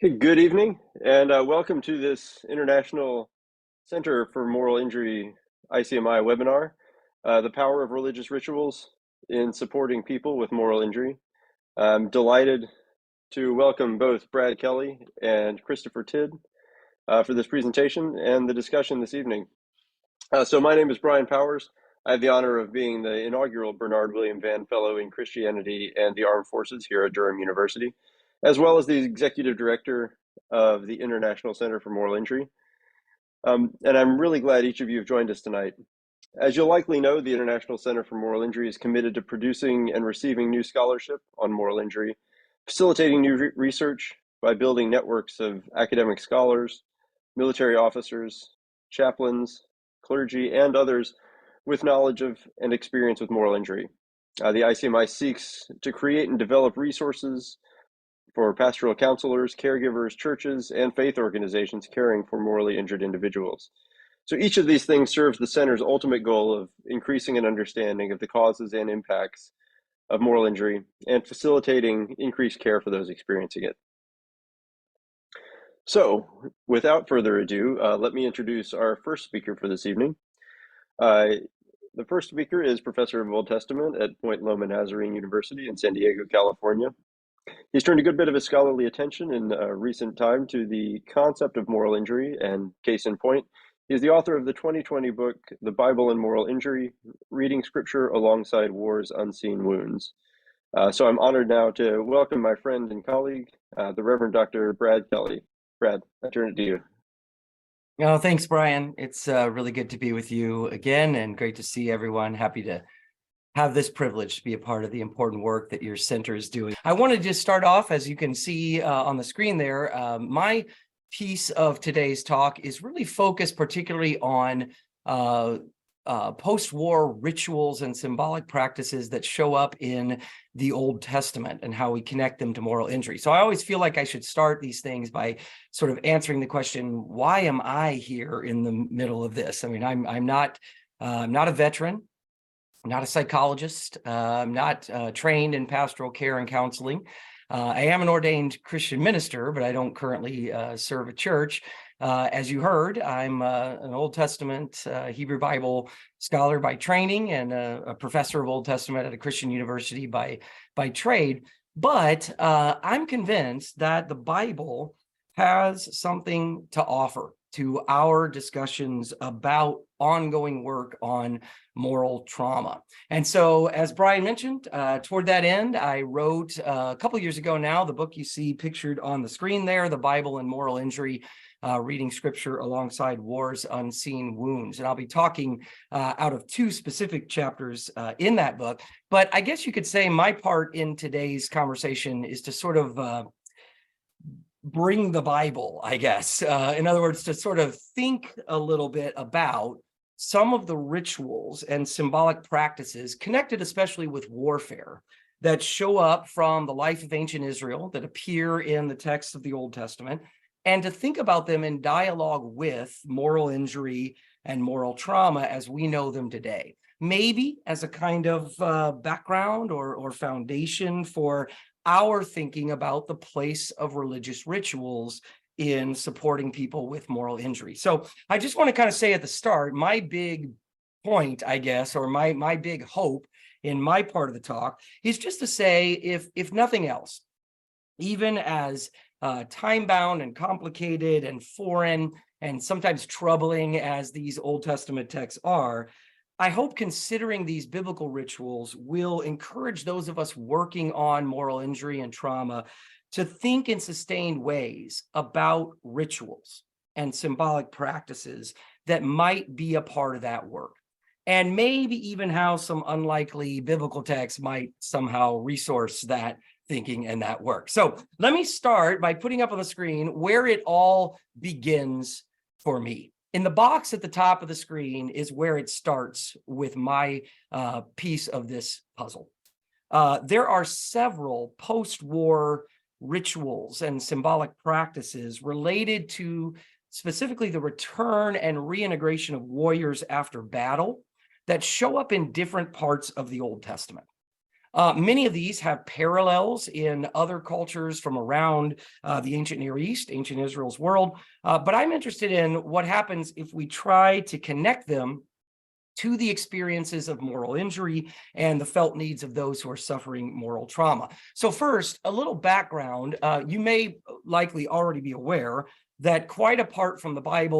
Hey, good evening, and welcome to this International Center for Moral Injury ICMI webinar, The Power of Religious Rituals in Supporting People with Moral Injury. I'm delighted to welcome both Brad Kelle and Christopher Tidd for this presentation and the discussion this evening. So my name is Brian Powers. I have the honor of being the inaugural Bernard William Vann Fellow in Christianity and the Armed Forces here at Durham University, as well as the Executive Director of the International Center for Moral Injury. And I'm really glad each of you have joined us tonight. As you'll likely know, the International Center for Moral Injury is committed to producing and receiving new scholarship on moral injury, facilitating new research by building networks of academic scholars, military officers, chaplains, clergy, and others with knowledge of and experience with moral injury. The ICMI seeks to create and develop resources for pastoral counselors, caregivers, churches, and faith organizations caring for morally injured individuals. So each of these things serves the center's ultimate goal of increasing an understanding of the causes and impacts of moral injury and facilitating increased care for those experiencing it. So without further ado, let me introduce our first speaker for this evening. The first speaker is Professor of Old Testament at Point Loma Nazarene University in San Diego, California. He's turned a good bit of his scholarly attention in recent time to the concept of moral injury, and case in point, he is the author of the 2020 book, The Bible and Moral Injury, Reading Scripture Alongside War's Unseen Wounds. So I'm honored now to welcome my friend and colleague, the Reverend Dr. Brad Kelle. Brad, I turn it to you. Oh, thanks, Brian. It's really good to be with you again and great to see everyone. Happy to have this privilege to be a part of the important work that your center is doing. I want to just start off, as you can see on the screen there, my piece of today's talk is really focused particularly on post-war rituals and symbolic practices that show up in the Old Testament and how we connect them to moral injury. So I always feel like I should start these things by sort of answering the question, why am I here in the middle of this? I mean, I'm not a veteran. I'm not a psychologist. I'm not trained in pastoral care and counseling. I am an ordained Christian minister, but I don't currently serve a church. As you heard, I'm an Old Testament Hebrew Bible scholar by training and a professor of Old Testament at a Christian university by trade. But I'm convinced that the Bible has something to offer to our discussions about ongoing work on moral trauma. And so, as Brian mentioned, toward that end, I wrote a couple years ago now, the book you see pictured on the screen there, The Bible and Moral Injury, Reading Scripture Alongside War's Unseen Wounds. And I'll be talking out of two specific chapters in that book. But I guess you could say my part in today's conversation is to sort of bring the Bible, I guess. In other words, to sort of think a little bit about some of the rituals and symbolic practices connected especially with warfare that show up from the life of ancient Israel that appear in the texts of the Old Testament, and to think about them in dialogue with moral injury and moral trauma as we know them today. Maybe as a kind of background or foundation for our thinking about the place of religious rituals in supporting people with moral injury. So I just want to kind of say at the start, my big point, I guess, or my big hope in my part of the talk is just to say, if nothing else, even as time-bound and complicated and foreign and sometimes troubling as these Old Testament texts are, I hope considering these biblical rituals will encourage those of us working on moral injury and trauma to think in sustained ways about rituals and symbolic practices that might be a part of that work. And maybe even how some unlikely biblical texts might somehow resource that thinking and that work. So let me start by putting up on the screen where it all begins for me. In the box at the top of the screen is where it starts with my piece of this puzzle. There are several post-war rituals and symbolic practices related to specifically the return and reintegration of warriors after battle that show up in different parts of the Old Testament. Many of these have parallels in other cultures from around the ancient Near East, ancient Israel's world. But I'm interested in what happens if we try to connect them to the experiences of moral injury and the felt needs of those who are suffering moral trauma. So first, a little background. You may likely already be aware that quite apart from the Bible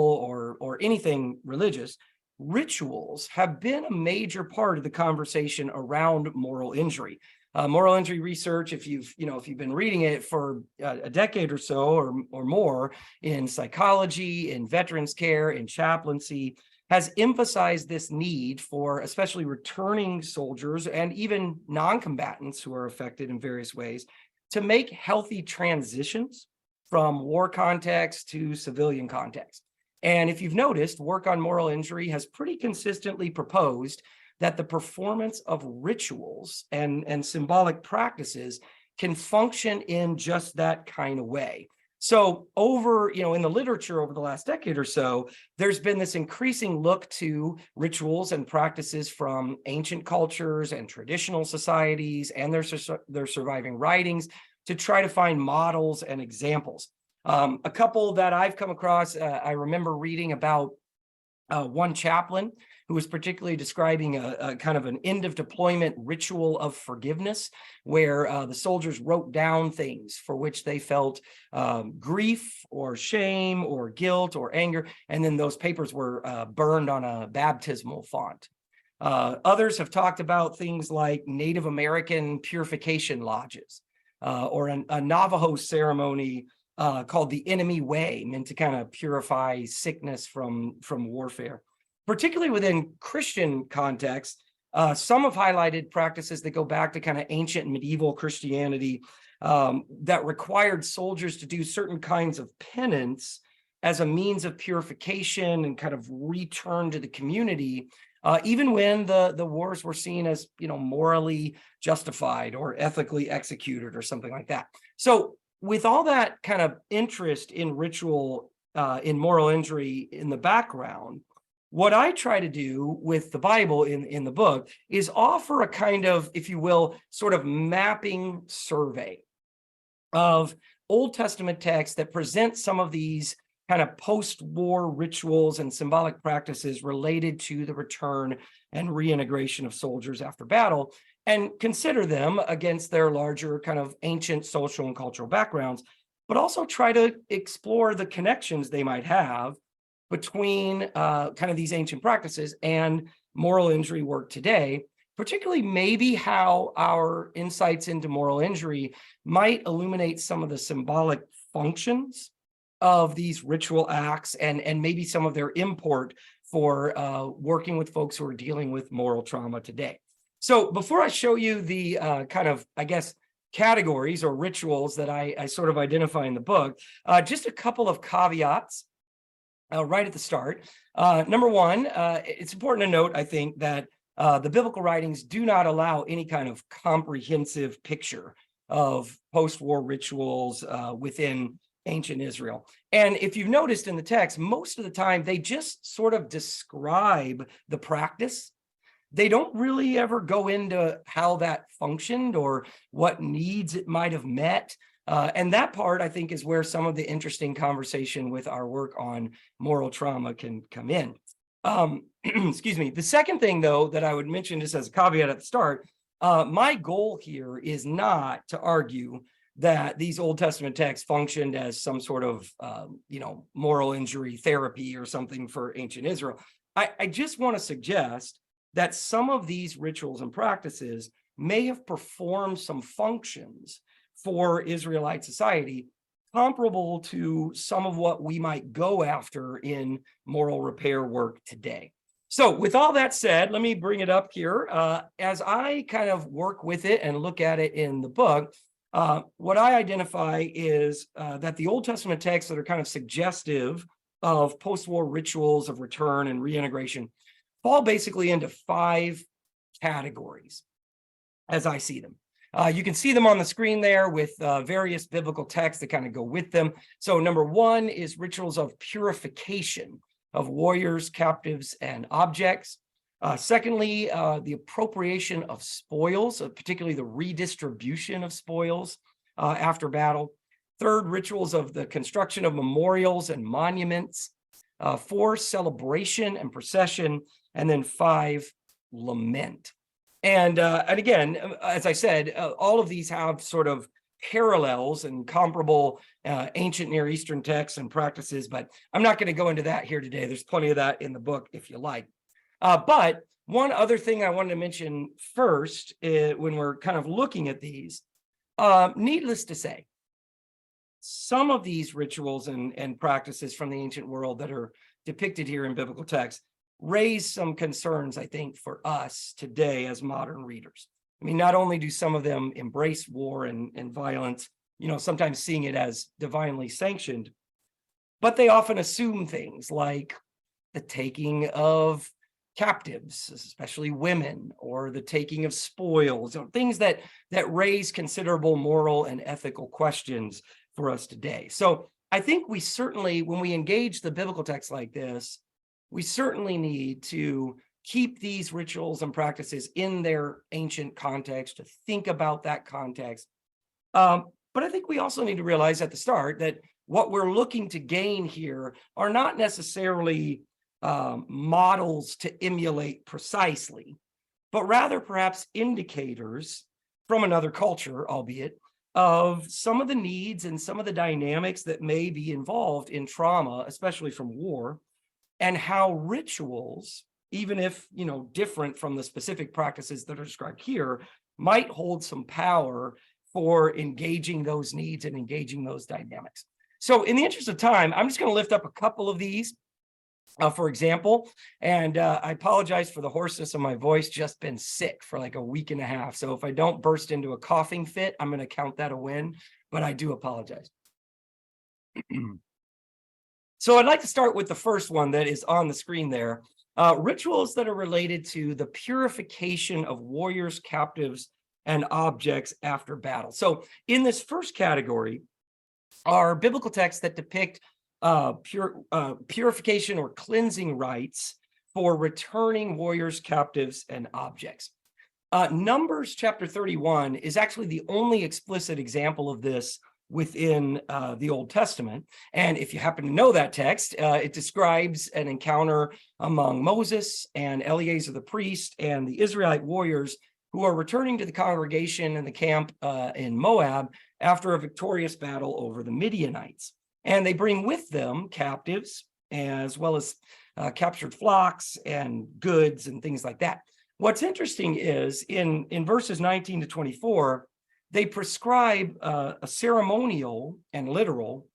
or anything religious, rituals have been a major part of the conversation around moral injury. Moral injury research, if you've been reading it for a decade or so or more in psychology, in veterans care, in chaplaincy, has emphasized this need for especially returning soldiers and even non-combatants who are affected in various ways to make healthy transitions from war context to civilian context. And if you've noticed, work on moral injury has pretty consistently proposed that the performance of rituals and symbolic practices can function in just that kind of way. So in the literature over the last decade or so, there's been this increasing look to rituals and practices from ancient cultures and traditional societies and their surviving writings to try to find models and examples. A couple that I've come across, I remember reading about one chaplain who was particularly describing a kind of an end of deployment ritual of forgiveness, where the soldiers wrote down things for which they felt grief or shame or guilt or anger, and then those papers were burned on a baptismal font. Others have talked about things like Native American purification lodges or a Navajo ceremony called the enemy way, meant to kind of purify sickness from warfare. Particularly within Christian contexts, some have highlighted practices that go back to kind of ancient medieval Christianity that required soldiers to do certain kinds of penance as a means of purification and kind of return to the community, even when the wars were seen as morally justified or ethically executed or something like that. So with all that kind of interest in ritual, in moral injury in the background, what I try to do with the Bible in the book is offer a kind of, if you will, sort of mapping survey of Old Testament texts that present some of these kind of post-war rituals and symbolic practices related to the return and reintegration of soldiers after battle, and consider them against their larger kind of ancient social and cultural backgrounds, but also try to explore the connections they might have between kind of these ancient practices and moral injury work today, particularly maybe how our insights into moral injury might illuminate some of the symbolic functions of these ritual acts and maybe some of their import for working with folks who are dealing with moral trauma today. So before I show you the kind of, I guess, categories or rituals that I sort of identify in the book, just a couple of caveats right at the start. Number one, it's important to note, I think, that the biblical writings do not allow any kind of comprehensive picture of post-war rituals within ancient Israel. And if you've noticed in the text, most of the time, they just sort of describe the practice. They don't really ever go into how that functioned or what needs it might have met. And that part, I think, is where some of the interesting conversation with our work on moral trauma can come in. Excuse me. The second thing, though, that I would mention just as a caveat at the start, my goal here is not to argue that these Old Testament texts functioned as some sort of, moral injury therapy or something for ancient Israel. I just want to suggest that some of these rituals and practices may have performed some functions for Israelite society comparable to some of what we might go after in moral repair work today. So with all that said, let me bring it up here. As I kind of work with it and look at it in the book, what I identify is that the Old Testament texts that are kind of suggestive of post-war rituals of return and reintegration fall basically into 5 categories as I see them. You can see them on the screen there with various biblical texts that kind of go with them. So number 1 is rituals of purification of warriors, captives, and objects. Secondly, the appropriation of spoils, particularly the redistribution of spoils after battle. Third, rituals of the construction of memorials and monuments. 4, celebration and procession. And then 5, lament. And again, as I said, all of these have sort of parallels and comparable ancient Near Eastern texts and practices, but I'm not going to go into that here today. There's plenty of that in the book if you like. But one other thing I wanted to mention first when we're kind of looking at these, needless to say, some of these rituals and practices from the ancient world that are depicted here in biblical texts raise some concerns, I think, for us today as modern readers. I mean, not only do some of them embrace war and violence, sometimes seeing it as divinely sanctioned, but they often assume things like the taking of captives, especially women, or the taking of spoils, or things that raise considerable moral and ethical questions for us today. So I think we certainly, when we engage the biblical text like this, we certainly need to keep these rituals and practices in their ancient context, to think about that context. But I think we also need to realize at the start that what we're looking to gain here are not necessarily models to emulate precisely, but rather perhaps indicators from another culture, albeit, of some of the needs and some of the dynamics that may be involved in trauma, especially from war, and how rituals, even if different from the specific practices that are described here, might hold some power for engaging those needs and engaging those dynamics. So in the interest of time, I'm just going to lift up a couple of these, for example, and I apologize for the hoarseness of my voice, just been sick for like a week and a half. So if I don't burst into a coughing fit, I'm going to count that a win, but I do apologize. So I'd like to start with the first one that is on the screen there. Rituals that are related to the purification of warriors, captives, and objects after battle. So in this first category are biblical texts that depict purification or cleansing rites for returning warriors, captives, and objects. Numbers chapter 31 is actually the only explicit example of this within the Old Testament. And if you happen to know that text, it describes an encounter among Moses and Eleazar the priest and the Israelite warriors who are returning to the congregation in the camp in Moab after a victorious battle over the Midianites. And they bring with them captives as well as captured flocks and goods and things like that. What's interesting is in verses 19 to 24, they prescribe a ceremonial and literal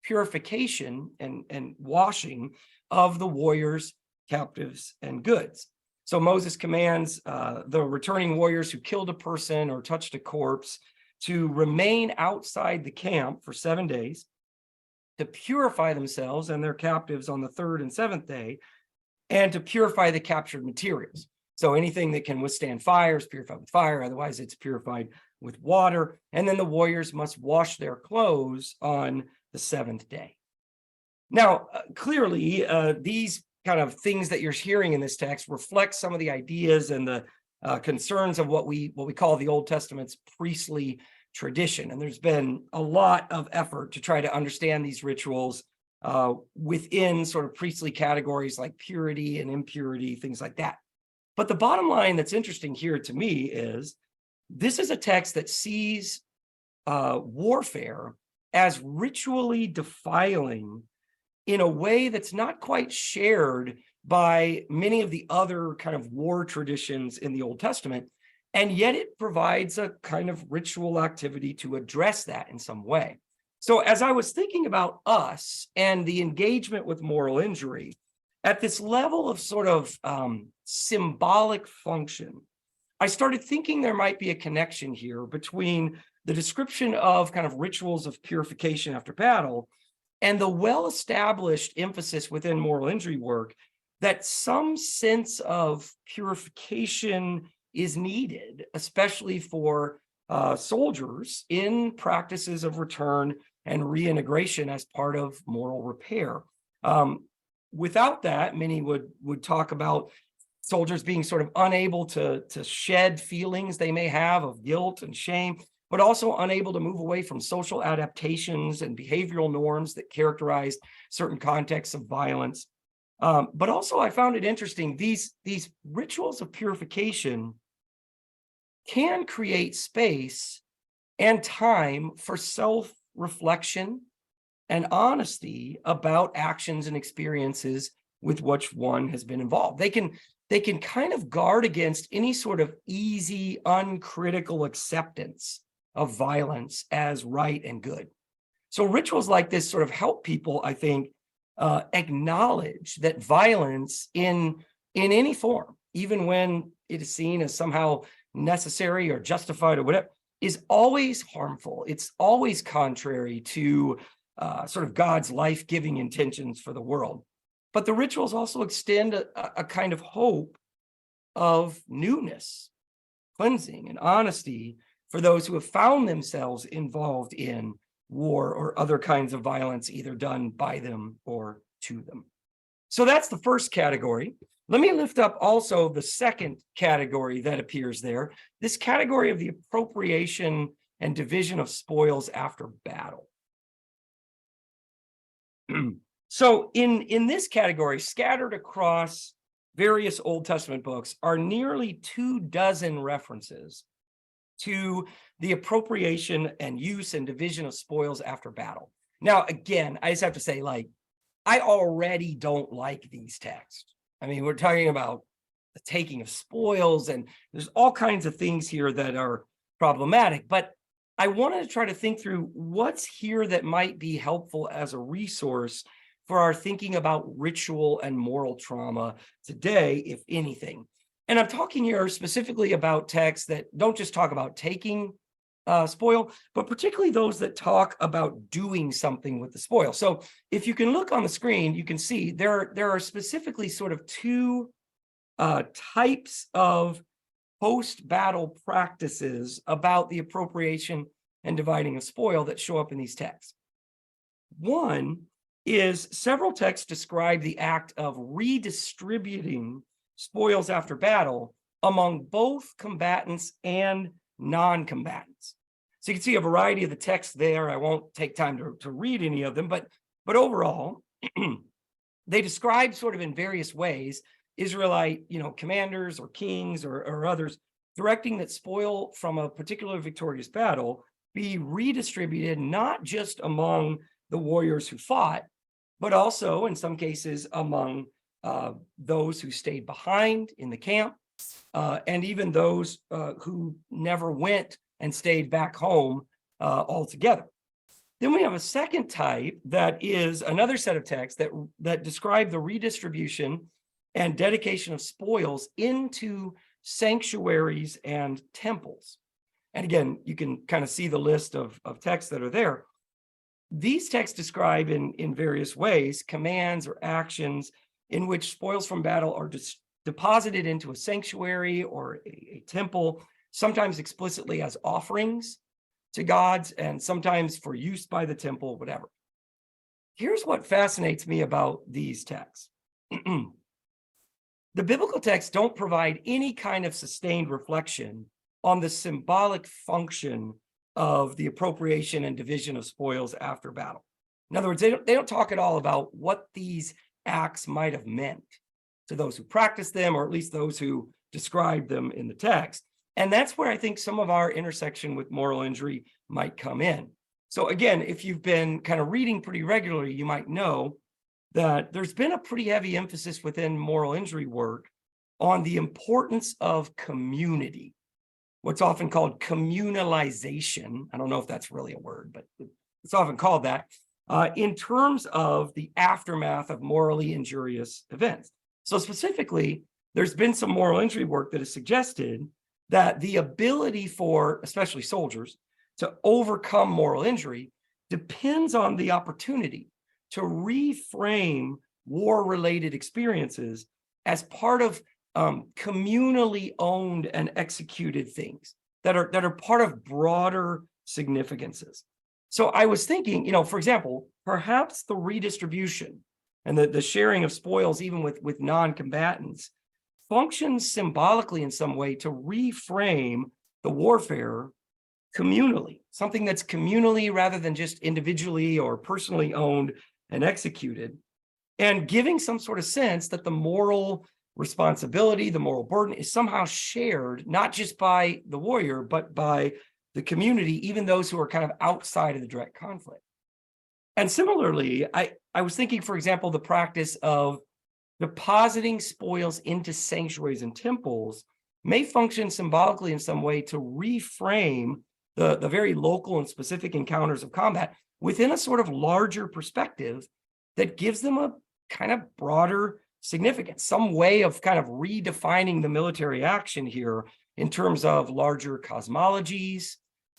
purification and washing of the warriors, captives, and goods. So Moses commands the returning warriors who killed a person or touched a corpse to remain outside the camp for 7 days, to purify themselves and their captives on the 3rd and 7th day, and to purify the captured materials. So anything that can withstand fire is purified with fire, otherwise it's purified with water. And then the warriors must wash their clothes on the 7th day. Now, clearly, these kind of things that you're hearing in this text reflect some of the ideas and the concerns of what we call the Old Testament's priestly tradition. And there's been a lot of effort to try to understand these rituals within sort of priestly categories like purity and impurity, things like that. But the bottom line that's interesting here to me is this is a text that sees warfare as ritually defiling in a way that's not quite shared by many of the other kind of war traditions in the Old Testament. And yet it provides a kind of ritual activity to address that in some way. So as I was thinking about us and the engagement with moral injury, at this level of sort of symbolic function, I started thinking there might be a connection here between the description of kind of rituals of purification after battle and the well-established emphasis within moral injury work that some sense of purification is needed, especially for soldiers in practices of return and reintegration as part of moral repair. Without that, many would talk about soldiers being sort of unable to shed feelings they may have of guilt and shame, but also unable to move away from social adaptations and behavioral norms that characterized certain contexts of violence. But also I found it interesting, these rituals of purification can create space and time for self-reflection and honesty about actions and experiences with which one has been involved. They can kind of guard against any sort of easy, uncritical acceptance of violence as right and good. So rituals like this sort of help people, I think, acknowledge that violence in any form, even when it is seen as somehow necessary or justified or whatever, is always harmful. It's always contrary to sort of God's life-giving intentions for the world. But the rituals also extend a kind of hope of newness, cleansing, and honesty for those who have found themselves involved in war or other kinds of violence, either done by them or to them. So that's the first category. Let me lift up also the second category that appears there, this category of the appropriation and division of spoils after battle. So in this category, scattered across various Old Testament books, are nearly 24 references to the appropriation and use and division of spoils after battle. Now, again, I just have to say, like, I already don't like these texts. I mean, we're talking about the taking of spoils, and there's all kinds of things here that are problematic, but I wanted to try to think through what's here that might be helpful as a resource for our thinking about ritual and moral trauma today, if anything. And I'm talking here specifically about texts that don't just talk about taking spoil, but particularly those that talk about doing something with the spoil. So if you can look on the screen, you can see there are specifically sort of two types of post-battle practices about the appropriation and dividing of spoil that show up in these texts. One is several texts describe the act of redistributing spoils after battle among both combatants and non-combatants. So you can see a variety of the texts there. I won't take time to read any of them, but overall, they describe sort of in various ways Israelite, commanders or kings or others directing that spoil from a particular victorious battle be redistributed not just among the warriors who fought, but also in some cases among those who stayed behind in the camp, and even those who never went and stayed back home altogether. Then we have a second type that is another set of texts that describe the redistribution and dedication of spoils into sanctuaries and temples. And again, you can kind of see the list of texts that are there. These texts describe in various ways commands or actions in which spoils from battle are deposited into a sanctuary or a temple, sometimes explicitly as offerings to gods and sometimes for use by the temple, whatever. Here's what fascinates me about these texts. The biblical texts don't provide any kind of sustained reflection on the symbolic function of the appropriation and division of spoils after battle. In other words, they don't talk at all about what these acts might have meant to those who practiced them, or at least those who described them in the text. And that's where I think some of our intersection with moral injury might come in. So again, if you've been kind of reading pretty regularly, you might know that there's been a pretty heavy emphasis within moral injury work on the importance of community, what's often called communalization. I don't know if that's really a word, but it's often called that, in terms of the aftermath of morally injurious events. So specifically, there's been some moral injury work that has suggested that the ability for, especially soldiers, to overcome moral injury depends on the opportunity to reframe war-related experiences as part of communally owned and executed things that are part of broader significances. So I was thinking, for example, perhaps the redistribution and the sharing of spoils even with non-combatants functions symbolically in some way to reframe the warfare communally, something that's communally rather than just individually or personally owned and executed, and giving some sort of sense that the moral responsibility, the moral burden is somehow shared, not just by the warrior, but by the community, even those who are kind of outside of the direct conflict. And similarly, I was thinking, for example, the practice of depositing spoils into sanctuaries and temples may function symbolically in some way to reframe the very local and specific encounters of combat within a sort of larger perspective that gives them a kind of broader significance, some way of kind of redefining the military action here in terms of larger cosmologies,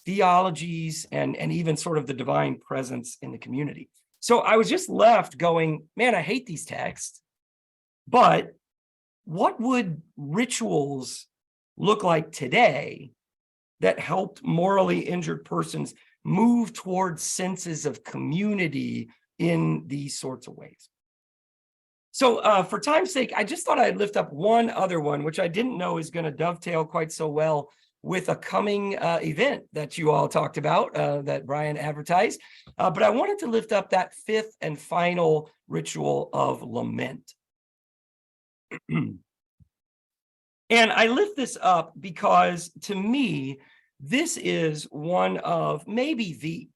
theologies, and even sort of the divine presence in the community. So I was just left going, man, I hate these texts, but what would rituals look like today that helped morally injured persons move towards senses of community in these sorts of ways? So for time's sake, I just thought I'd lift up one other one, which I didn't know is going to dovetail quite so well with a coming event that you all talked about, that Brian advertised. But I wanted to lift up that fifth and final ritual of lament. And I lift this up because, to me, this is one of maybe the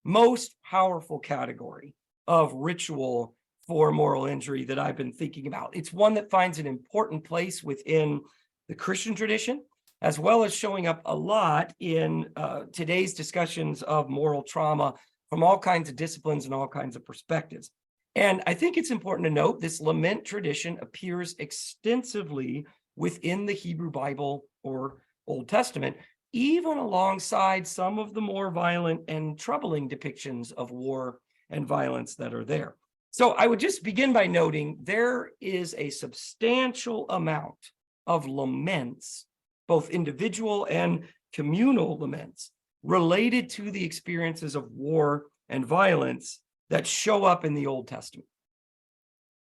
most powerful category of ritual for moral injury that I've been thinking about. It's one that finds an important place within the Christian tradition, as well as showing up a lot in today's discussions of moral trauma from all kinds of disciplines and all kinds of perspectives. And I think it's important to note this lament tradition appears extensively within the Hebrew Bible or Old Testament, even alongside some of the more violent and troubling depictions of war and violence that are there. So I would just begin by noting there is a substantial amount of laments, both individual and communal laments, related to the experiences of war and violence that show up in the Old Testament.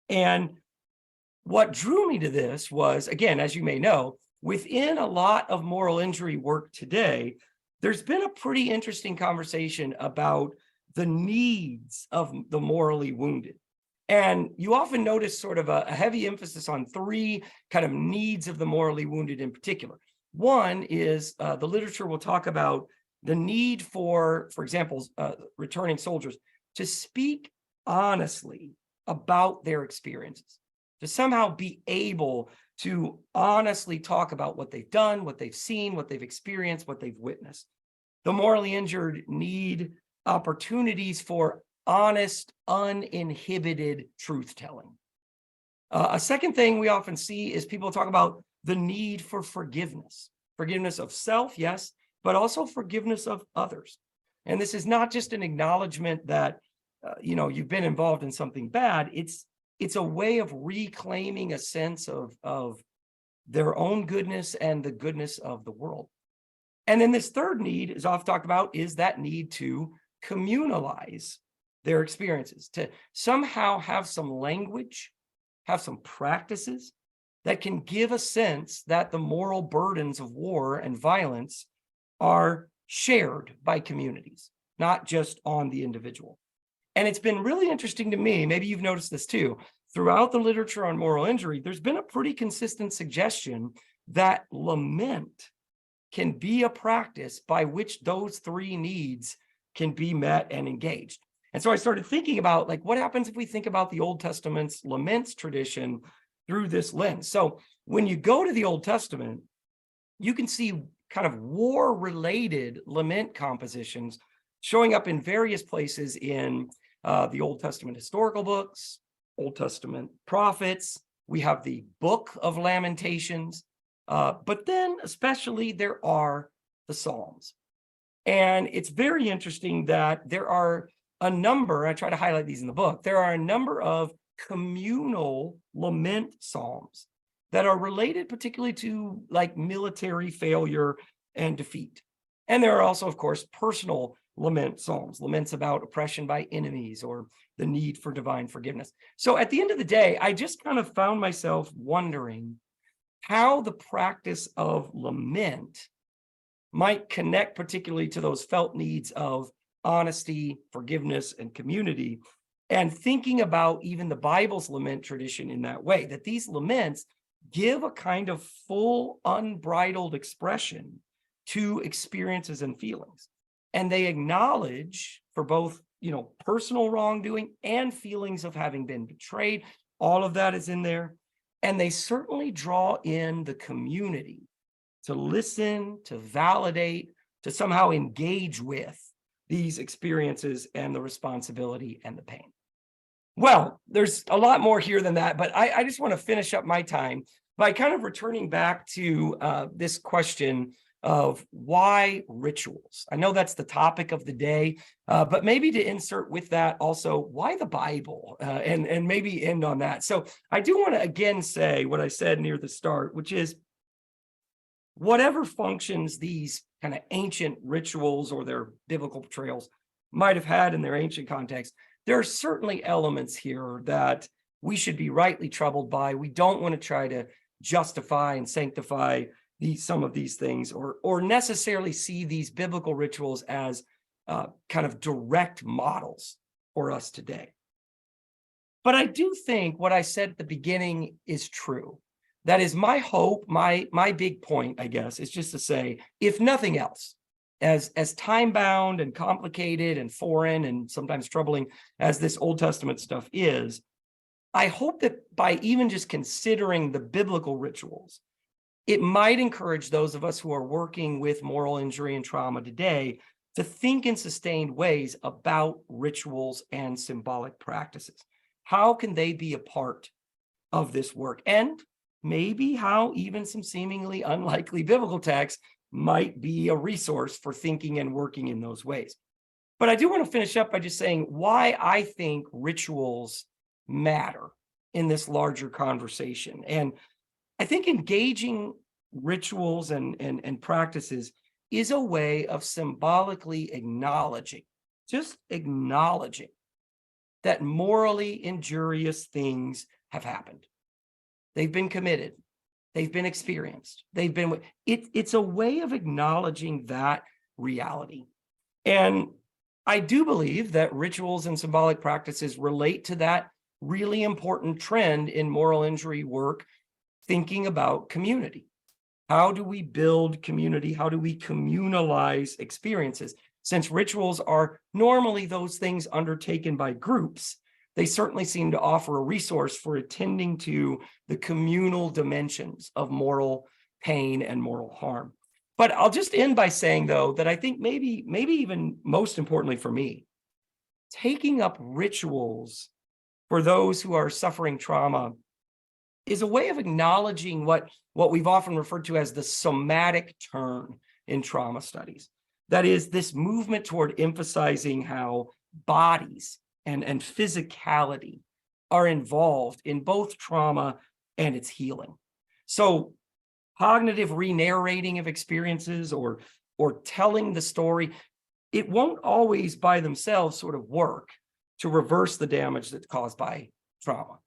And what drew me to this was, again, as you may know, within a lot of moral injury work today, there's been a pretty interesting conversation about the needs of the morally wounded. And you often notice sort of a heavy emphasis on three kind of needs of the morally wounded in particular. One is the literature will talk about the need for example, returning soldiers to speak honestly about their experiences, to somehow be able to honestly talk about what they've done, what they've seen, what they've experienced, what they've witnessed. The morally injured need opportunities for honest, uninhibited truth-telling. A second thing we often see is people talk about the need for forgiveness. Forgiveness of self, yes, but also forgiveness of others. And this is not just an acknowledgement that you've been involved in something bad. It's a way of reclaiming a sense of their own goodness and the goodness of the world. And then this third need, as I've talked about, is that need to communalize their experiences, to somehow have some language, have some practices that can give a sense that the moral burdens of war and violence are shared by communities, not just on the individual. And it's been really interesting to me, maybe you've noticed this too, throughout the literature on moral injury, there's been a pretty consistent suggestion that lament can be a practice by which those three needs can be met and engaged. And so I started thinking about, like, what happens if we think about the Old Testament's laments tradition through this lens? So when you go to the Old Testament, you can see kind of war-related lament compositions showing up in various places in the Old Testament historical books, Old Testament prophets. We have the Book of Lamentations, but then especially there are the Psalms. And it's very interesting that there are a number, I try to highlight these in the book, there are a number of communal lament psalms that are related particularly to like military failure and defeat. And there are also, of course, personal lament psalms, laments about oppression by enemies or the need for divine forgiveness. So at the end of the day, I just kind of found myself wondering, how the practice of lament might connect particularly to those felt needs of honesty, forgiveness, and community, and thinking about even the Bible's lament tradition in that way, that these laments give a kind of full, unbridled expression to experiences and feelings. And they acknowledge for both, personal wrongdoing and feelings of having been betrayed. All of that is in there. And they certainly draw in the community to listen, to validate, to somehow engage with these experiences and the responsibility and the pain. Well, there's a lot more here than that, but I just want to finish up my time by kind of returning back to this question of why rituals. I know that's the topic of the day, but maybe to insert with that also, why the Bible, and maybe end on that. So I do want to again say what I said near the start, which is whatever functions these kind of ancient rituals or their biblical portrayals might have had in their ancient context, there are certainly elements here that we should be rightly troubled by. We don't want to try to justify and sanctify some of these things, or necessarily see these biblical rituals as kind of direct models for us today. But I do think what I said at the beginning is true. That is my hope, my big point, I guess, is just to say, if nothing else, as time-bound and complicated and foreign and sometimes troubling as this Old Testament stuff is, I hope that by even just considering the biblical rituals, it might encourage those of us who are working with moral injury and trauma today to think in sustained ways about rituals and symbolic practices. How can they be a part of this work? And maybe how even some seemingly unlikely biblical texts might be a resource for thinking and working in those ways. But I do want to finish up by just saying why I think rituals matter in this larger conversation. And I think engaging rituals and practices is a way of symbolically acknowledging that morally injurious things have happened. They've been committed. They've been experienced. It's a way of acknowledging that reality. And I do believe that rituals and symbolic practices relate to that really important trend in moral injury work, thinking about community. How do we build community? How do we communalize experiences? Since rituals are normally those things undertaken by groups, they certainly seem to offer a resource for attending to the communal dimensions of moral pain and moral harm. But I'll just end by saying, though, that I think maybe even most importantly for me, taking up rituals for those who are suffering trauma is a way of acknowledging what we've often referred to as the somatic turn in trauma studies. That is, this movement toward emphasizing how bodies and physicality are involved in both trauma and its healing. So cognitive re-narrating of experiences or telling the story, it won't always by themselves sort of work to reverse the damage that's caused by trauma.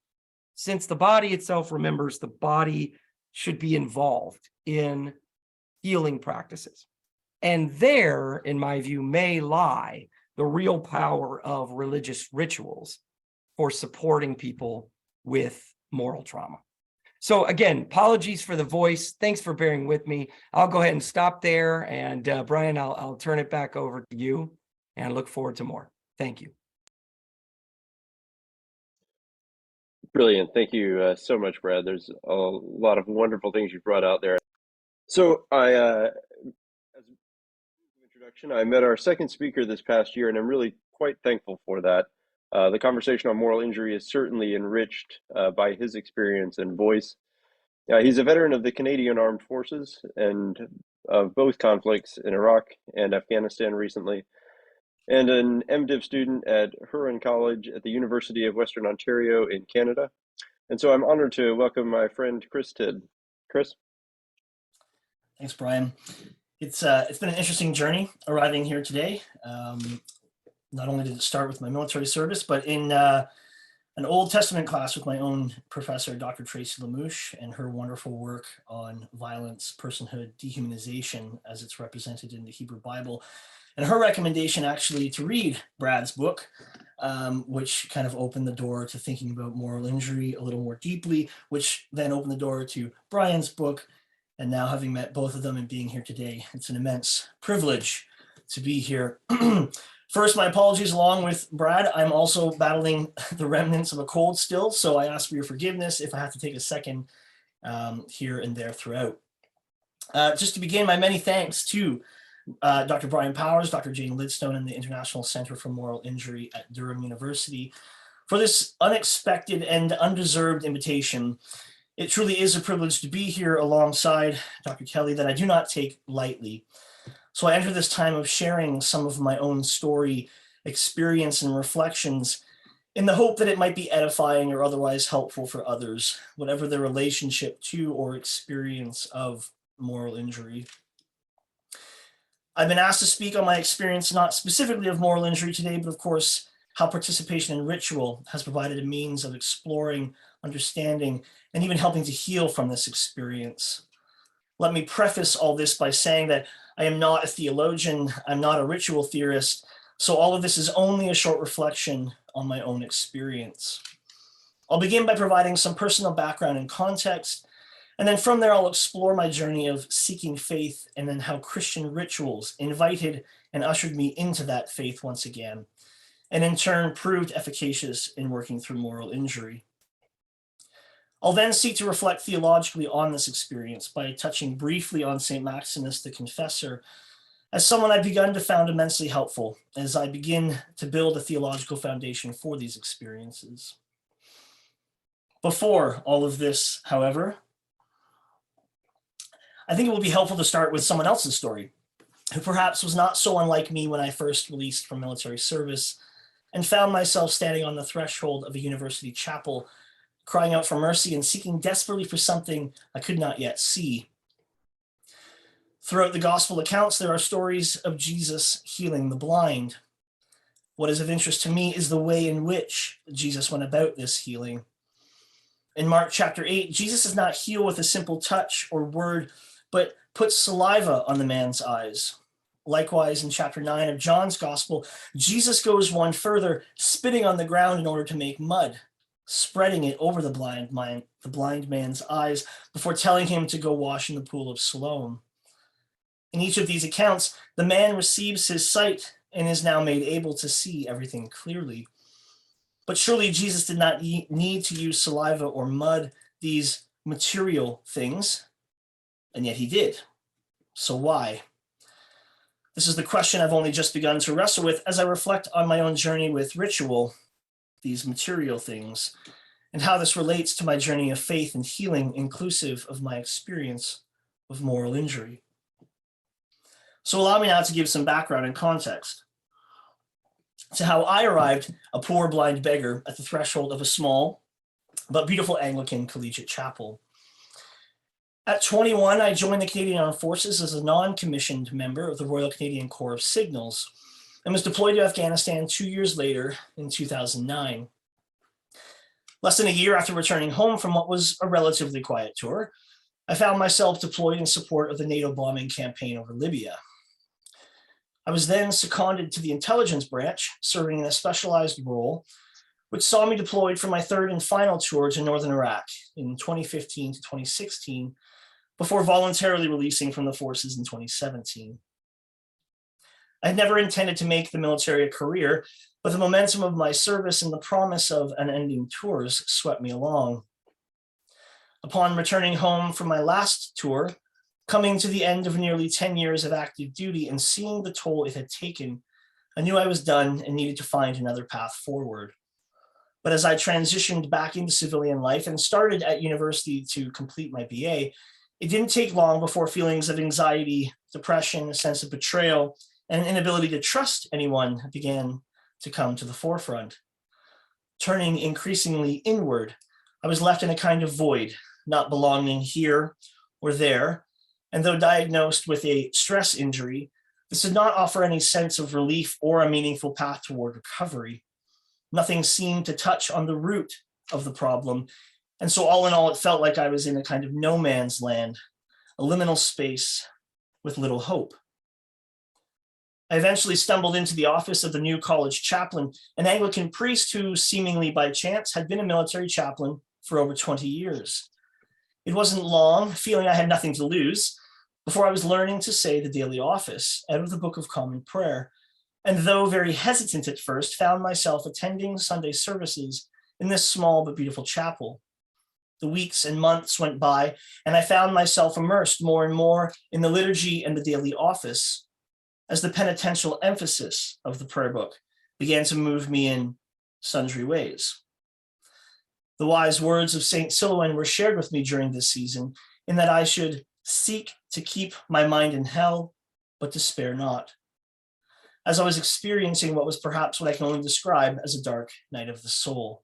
Since the body itself remembers, the body should be involved in healing practices. And there, in my view, may lie the real power of religious rituals for supporting people with moral trauma. So again, apologies for the voice. Thanks for bearing with me. I'll go ahead and stop there. And Brian, I'll turn it back over to you and look forward to more. Thank you. Brilliant. Thank you so much, Brad. There's a lot of wonderful things you brought out there. So as an introduction, I met our second speaker this past year, and I'm really quite thankful for that. The conversation on moral injury is certainly enriched by his experience and voice. He's a veteran of the Canadian Armed Forces and of both conflicts in Iraq and Afghanistan recently, and an MDiv student at Huron College at the University of Western Ontario in Canada. And so I'm honored to welcome my friend Chris Tidd. Chris? Thanks, Brian. It's been an interesting journey arriving here today. Not only did it start with my military service, but in an Old Testament class with my own professor, Dr. Tracy Lamouche, and her wonderful work on violence, personhood, dehumanization as it's represented in the Hebrew Bible. And her recommendation actually to read Brad's book, which kind of opened the door to thinking about moral injury a little more deeply, which then opened the door to Brian's book. And now having met both of them and being here today, it's an immense privilege to be here. First, my apologies along with Brad. I'm also battling the remnants of a cold still, so I ask for your forgiveness if I have to take a second here and there throughout. Just to begin, my many thanks to Dr. Brian Powers, Dr. Jane Lidstone, and the International Center for Moral Injury at Durham University for this unexpected and undeserved invitation. It truly is a privilege to be here alongside Dr. Kelle that I do not take lightly. So I enter this time of sharing some of my own story, experience, and reflections in the hope that it might be edifying or otherwise helpful for others, whatever their relationship to or experience of moral injury. I've been asked to speak on my experience, not specifically of moral injury today, but of course, how participation in ritual has provided a means of exploring, understanding, and even helping to heal from this experience. Let me preface all this by saying that I am not a theologian, I'm not a ritual theorist, so all of this is only a short reflection on my own experience. I'll begin by providing some personal background and context, and then from there I'll explore my journey of seeking faith and then how Christian rituals invited and ushered me into that faith once again, and in turn proved efficacious in working through moral injury. I'll then seek to reflect theologically on this experience by touching briefly on St. Maximus the Confessor as someone I've begun to find immensely helpful as I begin to build a theological foundation for these experiences. Before all of this, however, I think it will be helpful to start with someone else's story, who perhaps was not so unlike me when I first released from military service and found myself standing on the threshold of a university chapel, crying out for mercy and seeking desperately for something I could not yet see. Throughout the gospel accounts, there are stories of Jesus healing the blind. What is of interest to me is the way in which Jesus went about this healing. In Mark chapter 8, Jesus does not heal with a simple touch or word, but puts saliva on the man's eyes. Likewise, in chapter 9 of John's gospel, Jesus goes one further, spitting on the ground in order to make mud, spreading it over the blind man's eyes before telling him to go wash in the pool of Siloam. In each of these accounts, the man receives his sight and is now made able to see everything clearly. But surely Jesus did not need to use saliva or mud, these material things, and yet he did. So why? This is the question I've only just begun to wrestle with as I reflect on my own journey with ritual, these material things, and how this relates to my journey of faith and healing, inclusive of my experience of moral injury. So allow me now to give some background and context to how I arrived a poor blind beggar at the threshold of a small but beautiful Anglican collegiate chapel. At 21, I joined the Canadian Armed Forces as a non-commissioned member of the Royal Canadian Corps of Signals and was deployed to Afghanistan 2 years later in 2009. Less than a year after returning home from what was a relatively quiet tour, I found myself deployed in support of the NATO bombing campaign over Libya. I was then seconded to the intelligence branch, serving in a specialized role, which saw me deployed for my third and final tour to northern Iraq in 2015 to 2016, before voluntarily releasing from the forces in 2017. I had never intended to make the military a career, but the momentum of my service and the promise of unending tours swept me along. Upon returning home from my last tour, coming to the end of nearly 10 years of active duty and seeing the toll it had taken, I knew I was done and needed to find another path forward. But as I transitioned back into civilian life and started at university to complete my BA, it didn't take long before feelings of anxiety, depression, a sense of betrayal, and an inability to trust anyone began to come to the forefront. Turning increasingly inward, I was left in a kind of void, not belonging here or there. And though diagnosed with a stress injury, this did not offer any sense of relief or a meaningful path toward recovery. Nothing seemed to touch on the root of the problem. And so all in all, it felt like I was in a kind of no man's land, a liminal space with little hope. I eventually stumbled into the office of the new college chaplain, an Anglican priest who, seemingly by chance, had been a military chaplain for over 20 years. It wasn't long, feeling I had nothing to lose, before I was learning to say the daily office out of the Book of Common Prayer, and though very hesitant at first, found myself attending Sunday services in this small but beautiful chapel. The weeks and months went by, and I found myself immersed more and more in the liturgy and the daily office, as the penitential emphasis of the prayer book began to move me in sundry ways. The wise words of St. Silouan were shared with me during this season, in that I should seek to keep my mind in hell, but to spare not, as I was experiencing what was perhaps what I can only describe as a dark night of the soul.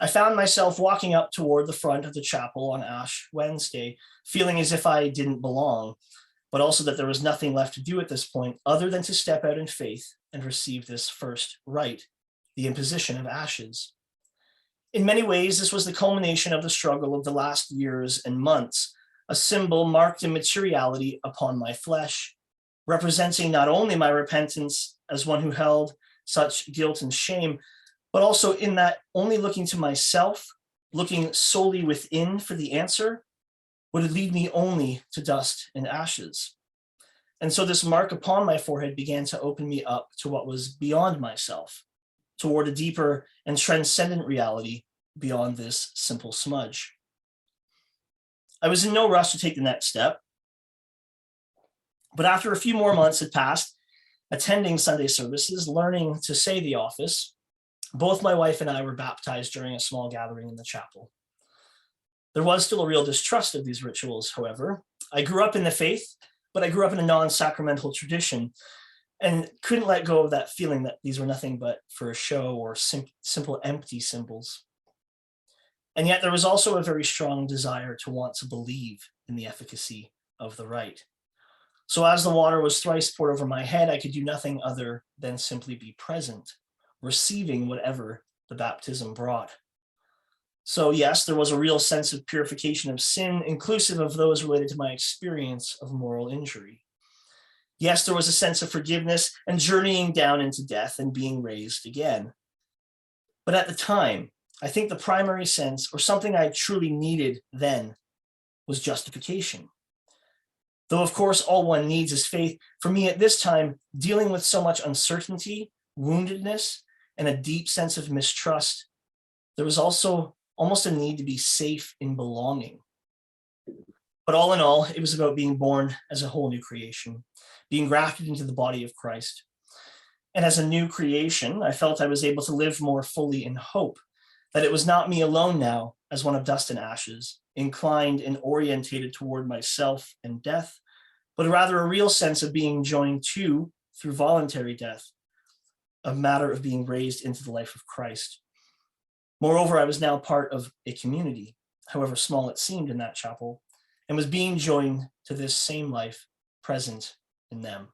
I found myself walking up toward the front of the chapel on Ash Wednesday, feeling as if I didn't belong, but also that there was nothing left to do at this point other than to step out in faith and receive this first rite, the imposition of ashes. In many ways, this was the culmination of the struggle of the last years and months, a symbol marked in materiality upon my flesh, representing not only my repentance as one who held such guilt and shame, but also in that only looking to myself, looking solely within for the answer, would lead me only to dust and ashes. And so this mark upon my forehead began to open me up to what was beyond myself, toward a deeper and transcendent reality beyond this simple smudge. I was in no rush to take the next step, but after a few more months had passed, attending Sunday services, learning to say the office, both my wife and I were baptized during a small gathering in the chapel. There was still a real distrust of these rituals, however. I grew up in the faith, but I grew up in a non-sacramental tradition and couldn't let go of that feeling that these were nothing but for a show or simple empty symbols. And yet there was also a very strong desire to want to believe in the efficacy of the rite. So as the water was thrice poured over my head, I could do nothing other than simply be present, receiving whatever the baptism brought. So yes, there was a real sense of purification of sin, inclusive of those related to my experience of moral injury. Yes, there was a sense of forgiveness and journeying down into death and being raised again. But at the time, I think the primary sense, or something I truly needed then, was justification. Though of course all one needs is faith, for me at this time, dealing with so much uncertainty, woundedness, and a deep sense of mistrust, there was also almost a need to be safe in belonging. But all in all, it was about being born as a whole new creation, being grafted into the body of Christ. And as a new creation, I felt I was able to live more fully in hope, that it was not me alone now, as one of dust and ashes, inclined and orientated toward myself and death, but rather a real sense of being joined to, through voluntary death, a matter of being raised into the life of Christ. Moreover, I was now part of a community, however small it seemed in that chapel, and was being joined to this same life present in them.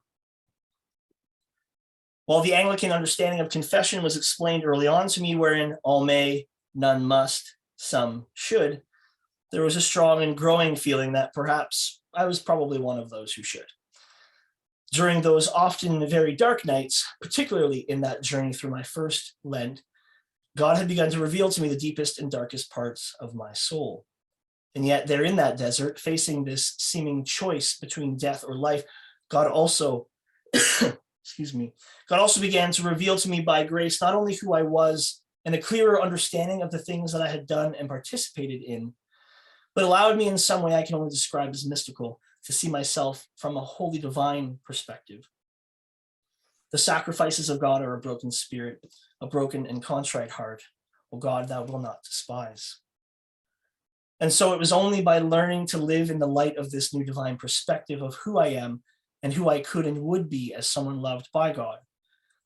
While the Anglican understanding of confession was explained early on to me, wherein all may, none must, some should, there was a strong and growing feeling that perhaps I was probably one of those who should. During those often very dark nights, particularly in that journey through my first Lent, God had begun to reveal to me the deepest and darkest parts of my soul. And yet there in that desert, facing this seeming choice between death or life, God also, God also began to reveal to me by grace not only who I was and a clearer understanding of the things that I had done and participated in, but allowed me in some way I can only describe as mystical to see myself from a wholly divine perspective. The sacrifices of God are a broken spirit, a broken and contrite heart. O God, thou wilt not despise. And so it was only by learning to live in the light of this new divine perspective of who I am and who I could and would be as someone loved by God,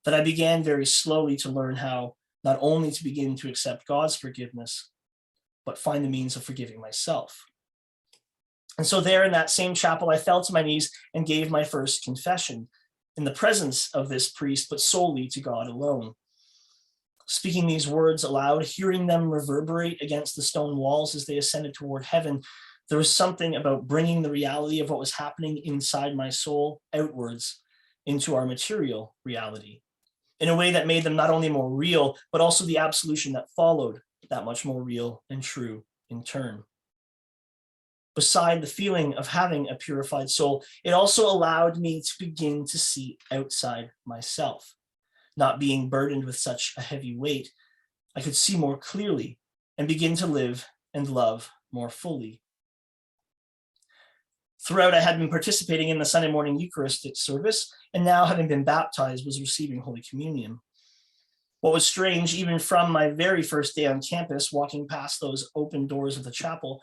that I began very slowly to learn how not only to begin to accept God's forgiveness, but find the means of forgiving myself. And so there in that same chapel, I fell to my knees and gave my first confession in the presence of this priest, but solely to God alone. Speaking these words aloud, hearing them reverberate against the stone walls as they ascended toward heaven, there was something about bringing the reality of what was happening inside my soul outwards into our material reality, in a way that made them not only more real, but also the absolution that followed that much more real and true in turn. Beside the feeling of having a purified soul, it also allowed me to begin to see outside myself. Not being burdened with such a heavy weight, I could see more clearly and begin to live and love more fully. Throughout, I had been participating in the Sunday morning Eucharistic service, and now, having been baptized, was receiving Holy Communion. What was strange, even from my very first day on campus, walking past those open doors of the chapel,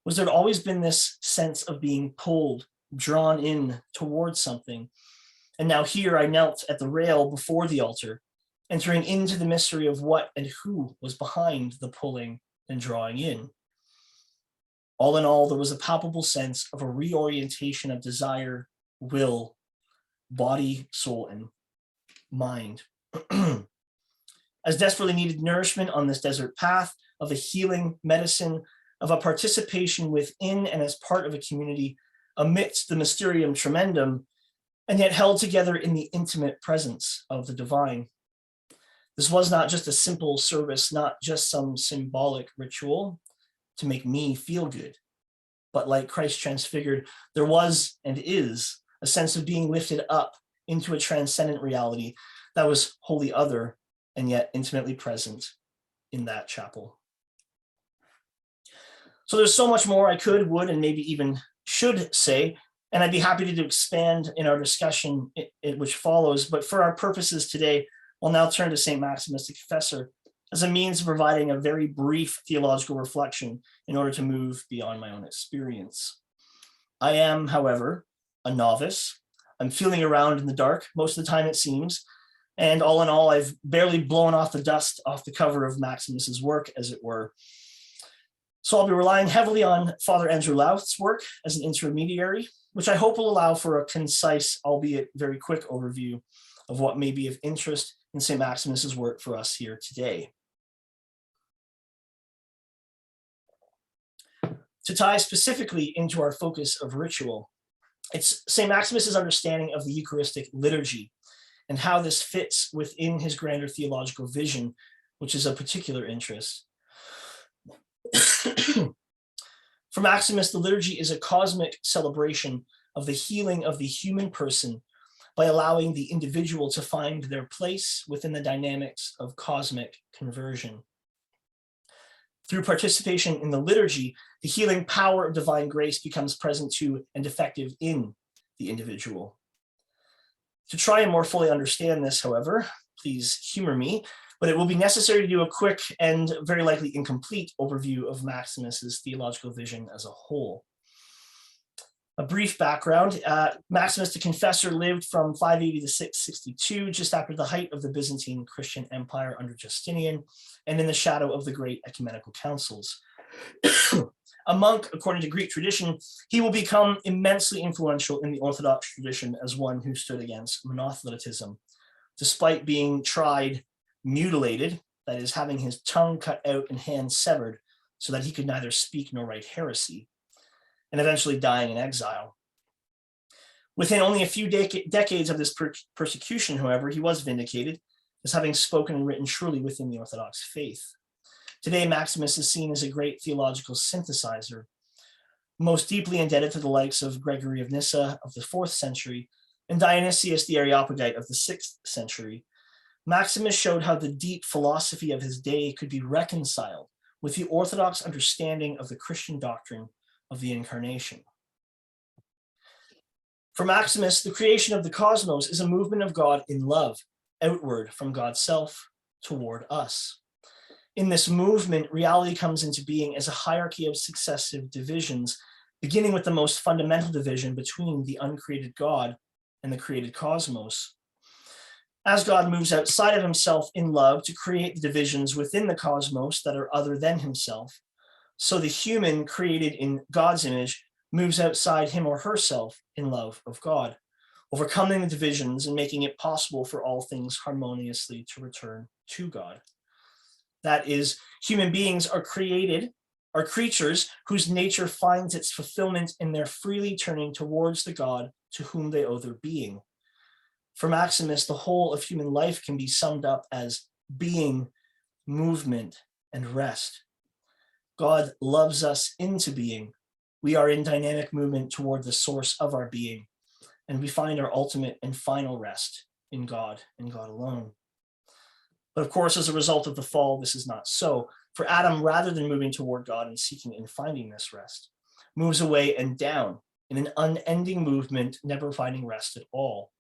was there'd always been this sense of being pulled, drawn in towards something. And now here I knelt at the rail before the altar, entering into the mystery of what and who was behind the pulling and drawing in. All in all, there was a palpable sense of a reorientation of desire, will, body, soul, and mind. As desperately needed nourishment on this desert path of a healing medicine, of a participation within and as part of a community amidst the mysterium tremendum, and yet held together in the intimate presence of the divine. This was not just a simple service, not just some symbolic ritual to make me feel good, but like Christ transfigured, there was and is a sense of being lifted up into a transcendent reality that was wholly other and yet intimately present in that chapel. So there's so much more I could, would, and maybe even should say, and I'd be happy to expand in our discussion which follows, but for our purposes today, I'll now turn to St. Maximus the Confessor as a means of providing a very brief theological reflection in order to move beyond my own experience. I am, however, a novice. I'm feeling around in the dark most of the time, it seems, and all in all, I've barely blown off the dust off the cover of Maximus's work, as it were. So I'll be relying heavily on Father Andrew Louth's work as an intermediary, which I hope will allow for a concise, albeit very quick overview of what may be of interest in St. Maximus's work for us here today. To tie specifically into our focus of ritual, it's St. Maximus's understanding of the Eucharistic liturgy and how this fits within his grander theological vision, which is of particular interest. For Maximus, the liturgy is a cosmic celebration of the healing of the human person by allowing the individual to find their place within the dynamics of cosmic conversion. Through participation in the liturgy, the healing power of divine grace becomes present to and effective in the individual. To try and more fully understand this, however, please humor me, but it will be necessary to do a quick and very likely incomplete overview of Maximus's theological vision as a whole. A brief background, Maximus the Confessor lived from 580 to 662, just after the height of the Byzantine Christian Empire under Justinian, and in the shadow of the great ecumenical councils. A monk, according to Greek tradition, he will become immensely influential in the Orthodox tradition as one who stood against monothelitism, despite being tried, mutilated, that is, having his tongue cut out and hands severed so that he could neither speak nor write heresy, and eventually dying in exile. Within only a few decades of this persecution, however, he was vindicated as having spoken and written truly within the Orthodox faith. Today, Maximus is seen as a great theological synthesizer, most deeply indebted to the likes of Gregory of Nyssa of the 4th century and Dionysius the Areopagite of the 6th century. Maximus showed how the deep philosophy of his day could be reconciled with the Orthodox understanding of the Christian doctrine of the Incarnation. For Maximus, the creation of the cosmos is a movement of God in love, outward from God's self toward us. In this movement, reality comes into being as a hierarchy of successive divisions, beginning with the most fundamental division between the uncreated God and the created cosmos. As God moves outside of himself in love to create the divisions within the cosmos that are other than himself, so the human created in God's image moves outside him or herself in love of God, overcoming the divisions and making it possible for all things harmoniously to return to God. That is, human beings are creatures whose nature finds its fulfillment in their freely turning towards the God to whom they owe their being. For Maximus, the whole of human life can be summed up as being, movement, and rest. God loves us into being. We are in dynamic movement toward the source of our being, and we find our ultimate and final rest in God and God alone. But of course, as a result of the fall, this is not so. For Adam, rather than moving toward God and seeking and finding this rest, moves away and down in an unending movement, never finding rest at all.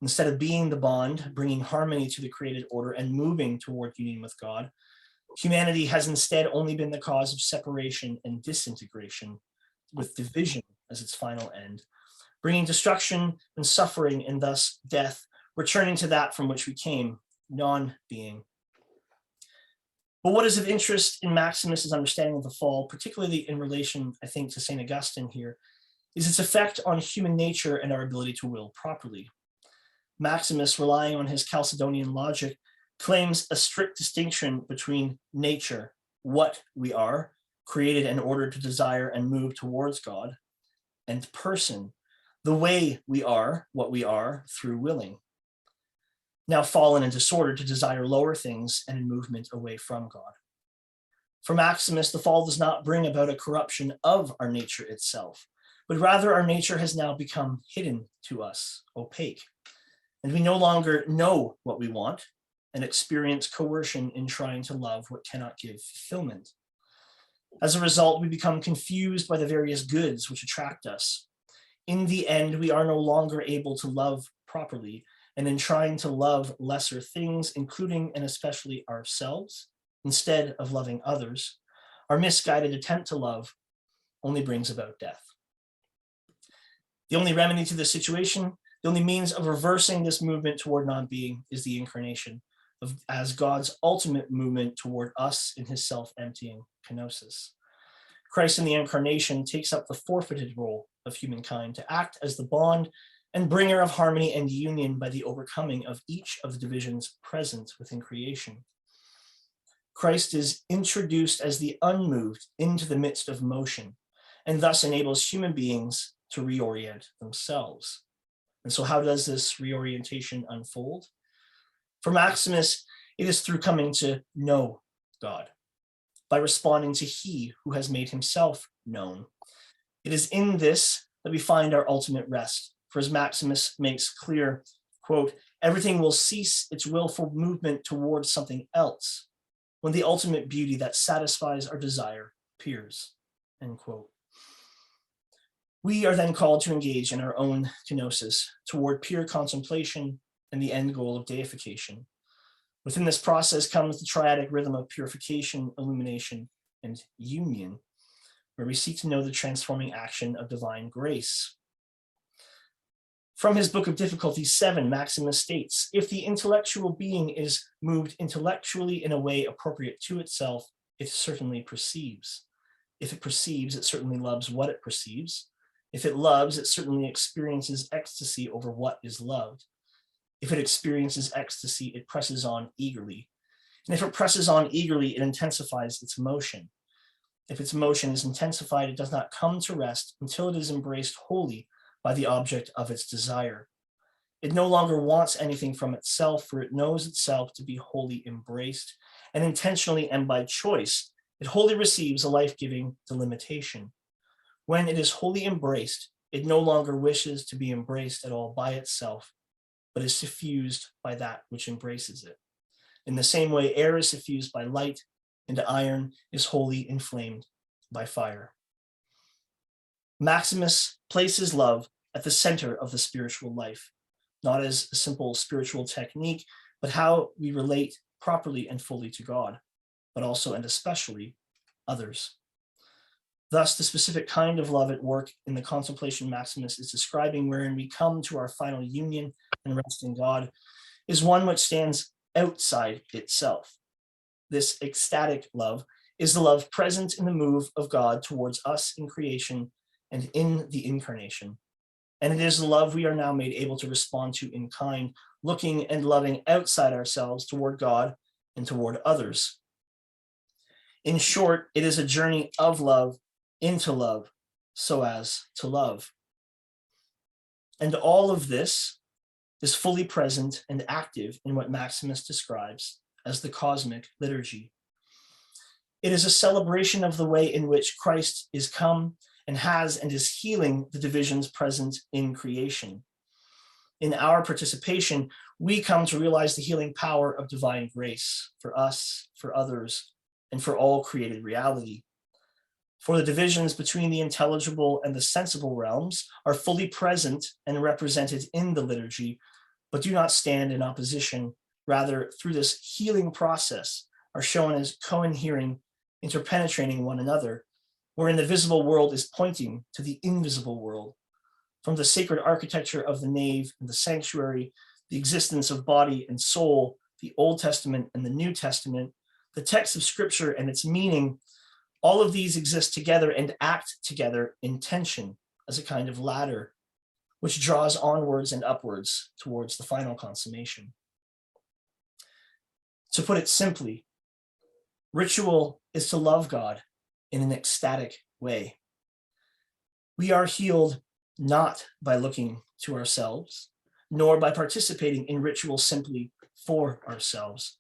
Instead of being the bond, bringing harmony to the created order and moving toward union with God, humanity has instead only been the cause of separation and disintegration, with division as its final end, bringing destruction and suffering and thus death, returning to that from which we came, non-being. But what is of interest in Maximus's understanding of the fall, particularly in relation, I think, to St. Augustine here, is its effect on human nature and our ability to will properly. Maximus, relying on his Chalcedonian logic, claims a strict distinction between nature, what we are, created and ordered to desire and move towards God, and person, the way we are, what we are, through willing. Now fallen and disordered to desire lower things and in movement away from God. For Maximus, the fall does not bring about a corruption of our nature itself, but rather our nature has now become hidden to us, opaque, and we no longer know what we want and experience coercion in trying to love what cannot give fulfillment. As a result, we become confused by the various goods which attract us. In the end, we are no longer able to love properly, and in trying to love lesser things, including and especially ourselves, instead of loving others, our misguided attempt to love only brings about death. The only remedy to this situation, the only means of reversing this movement toward non-being, is the incarnation as God's ultimate movement toward us in his self-emptying kenosis. Christ in the incarnation takes up the forfeited role of humankind to act as the bond and bringer of harmony and union by the overcoming of each of the divisions present within creation. Christ is introduced as the unmoved into the midst of motion, and thus enables human beings to reorient themselves. And so how does this reorientation unfold? For Maximus, it is through coming to know God, by responding to he who has made himself known. It is in this that we find our ultimate rest. For as Maximus makes clear, quote, everything will cease its willful movement towards something else when the ultimate beauty that satisfies our desire appears, end quote. We are then called to engage in our own kenosis toward pure contemplation and the end goal of deification. Within this process comes the triadic rhythm of purification, illumination, and union, where we seek to know the transforming action of divine grace. From his Book of Difficulties 7, Maximus states, if the intellectual being is moved intellectually in a way appropriate to itself, it certainly perceives. If it perceives, it certainly loves what it perceives. If it loves, it certainly experiences ecstasy over what is loved. If it experiences ecstasy, it presses on eagerly. And if it presses on eagerly, it intensifies its motion. If its motion is intensified, it does not come to rest until it is embraced wholly by the object of its desire. It no longer wants anything from itself, for it knows itself to be wholly embraced, and intentionally and by choice, it wholly receives a life-giving delimitation. When it is wholly embraced, it no longer wishes to be embraced at all by itself, but is suffused by that which embraces it. In the same way, air is suffused by light, and iron is wholly inflamed by fire. Maximus places love at the center of the spiritual life, not as a simple spiritual technique, but how we relate properly and fully to God, but also and especially others. Thus, the specific kind of love at work in the contemplation Maximus is describing, wherein we come to our final union and rest in God, is one which stands outside itself. This ecstatic love is the love present in the move of God towards us in creation and in the incarnation. And it is the love we are now made able to respond to in kind, looking and loving outside ourselves toward God and toward others. In short, it is a journey of love into love, so as to love. And all of this is fully present and active in what Maximus describes as the cosmic liturgy. It is a celebration of the way in which Christ is come and has and is healing the divisions present in creation. In our participation, we come to realize the healing power of divine grace for us, for others, and for all created reality. For the divisions between the intelligible and the sensible realms are fully present and represented in the liturgy, but do not stand in opposition. Rather, through this healing process, are shown as co-inhering, interpenetrating one another, wherein the visible world is pointing to the invisible world. From the sacred architecture of the nave and the sanctuary, the existence of body and soul, the Old Testament and the New Testament, the text of Scripture and its meaning, all of these exist together and act together in tension as a kind of ladder, which draws onwards and upwards towards the final consummation. To put it simply, ritual is to love God in an ecstatic way. We are healed not by looking to ourselves, nor by participating in ritual simply for ourselves.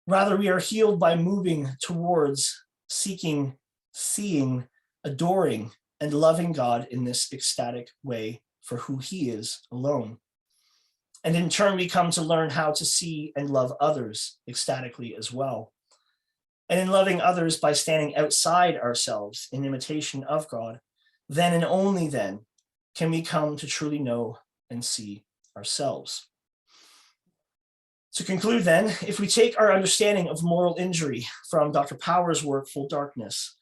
Rather, we are healed by moving towards seeking, seeing, adoring, and loving God in this ecstatic way for who he is alone. And in turn, we come to learn how to see and love others ecstatically as well. And in loving others by standing outside ourselves in imitation of God, then and only then can we come to truly know and see ourselves. To conclude then, if we take our understanding of moral injury from Dr. Power's work, Full Darkness,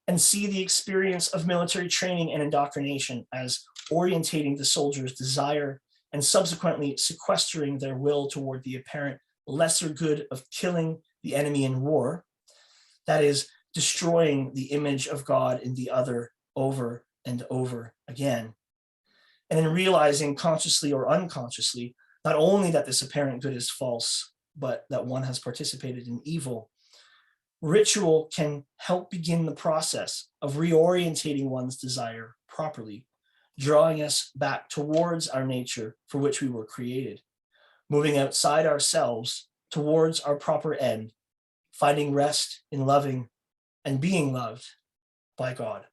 and see the experience of military training and indoctrination as orientating the soldiers' desire and subsequently sequestering their will toward the apparent lesser good of killing the enemy in war, that is, destroying the image of God in the other over and over again, and in realizing consciously or unconsciously, not only that this apparent good is false, but that one has participated in evil, ritual can help begin the process of reorientating one's desire properly, drawing us back towards our nature for which we were created, moving outside ourselves towards our proper end, finding rest in loving and being loved by God.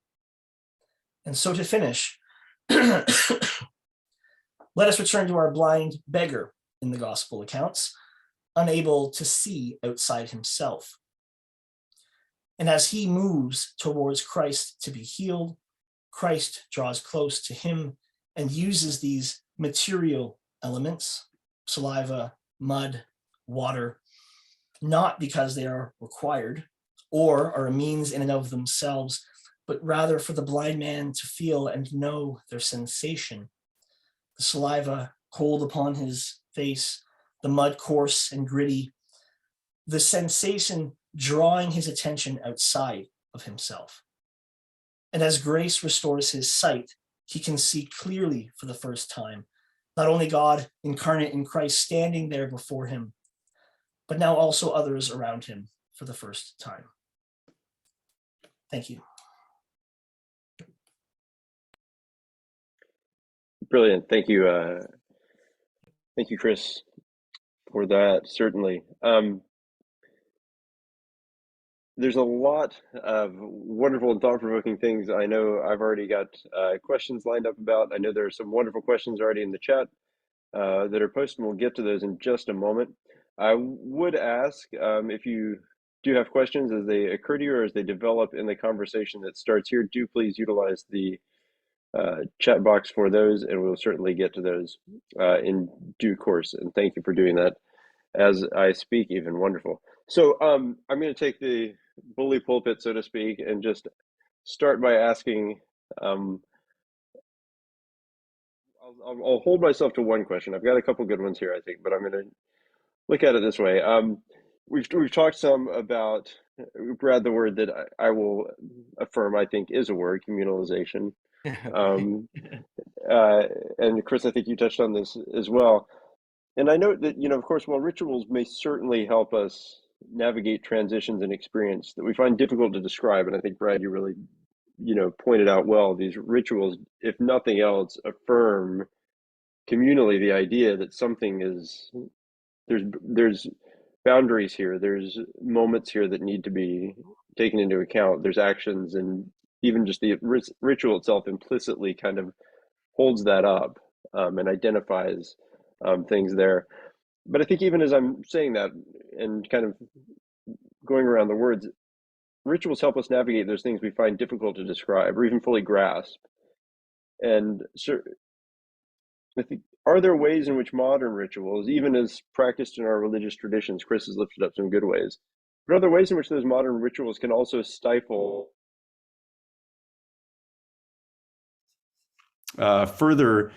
And so to finish, let us return to our blind beggar in the gospel accounts, unable to see outside himself. And as he moves towards Christ to be healed, Christ draws close to him and uses these material elements, saliva, mud, water, not because they are required or are a means in and of themselves, but rather for the blind man to feel and know their sensation. The saliva cold upon his face, the mud coarse and gritty, the sensation drawing his attention outside of himself. And as grace restores his sight, he can see clearly for the first time, not only God incarnate in Christ standing there before him, but now also others around him for the first time. Thank you. Brilliant. Thank you. Thank you, Chris, for that. Certainly. There's a lot of wonderful and thought-provoking things I know I've already got questions lined up about. I know there are some wonderful questions already in the chat that are posted, and we'll get to those in just a moment. I would ask if you do have questions as they occur to you or as they develop in the conversation that starts here, do please utilize the chat box for those, and we'll certainly get to those in due course. And thank you for doing that as I speak even. Wonderful. So I'm going to take the bully pulpit, so to speak, and just start by asking, I'll hold myself to one question. I've got a couple good ones here, I think, but I'm going to look at it this way. We've talked some about, Brad, the word that I will affirm, I think, is a word, communalization. And Chris, I think you touched on this as well. And I know that, of course, while rituals may certainly help us navigate transitions in experience that we find difficult to describe. And I think, Brad, you really, pointed out well, these rituals, if nothing else, affirm communally the idea that something is, there's boundaries here, there's moments here that need to be taken into account, there's actions, and even just the ritual itself implicitly kind of holds that up, and identifies things there. But I think even as I'm saying that and kind of going around the words, rituals help us navigate those things we find difficult to describe or even fully grasp. And so I think, are there ways in which modern rituals, even as practiced in our religious traditions, Chris has lifted up some good ways, but are there ways in which those modern rituals can also stifle further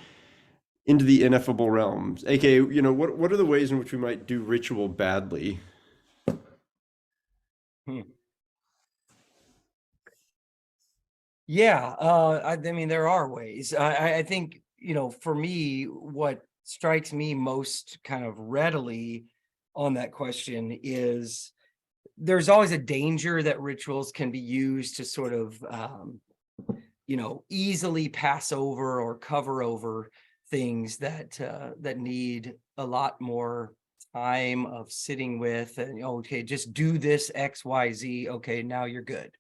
into the ineffable realms? AKA, what are the ways in which we might do ritual badly? Yeah, I mean, there are ways. I think, for me, what strikes me most kind of readily on that question is there's always a danger that rituals can be used to sort of, easily pass over or cover over things that need a lot more time of sitting with, and okay, just do this XYZ. Okay, now you're good.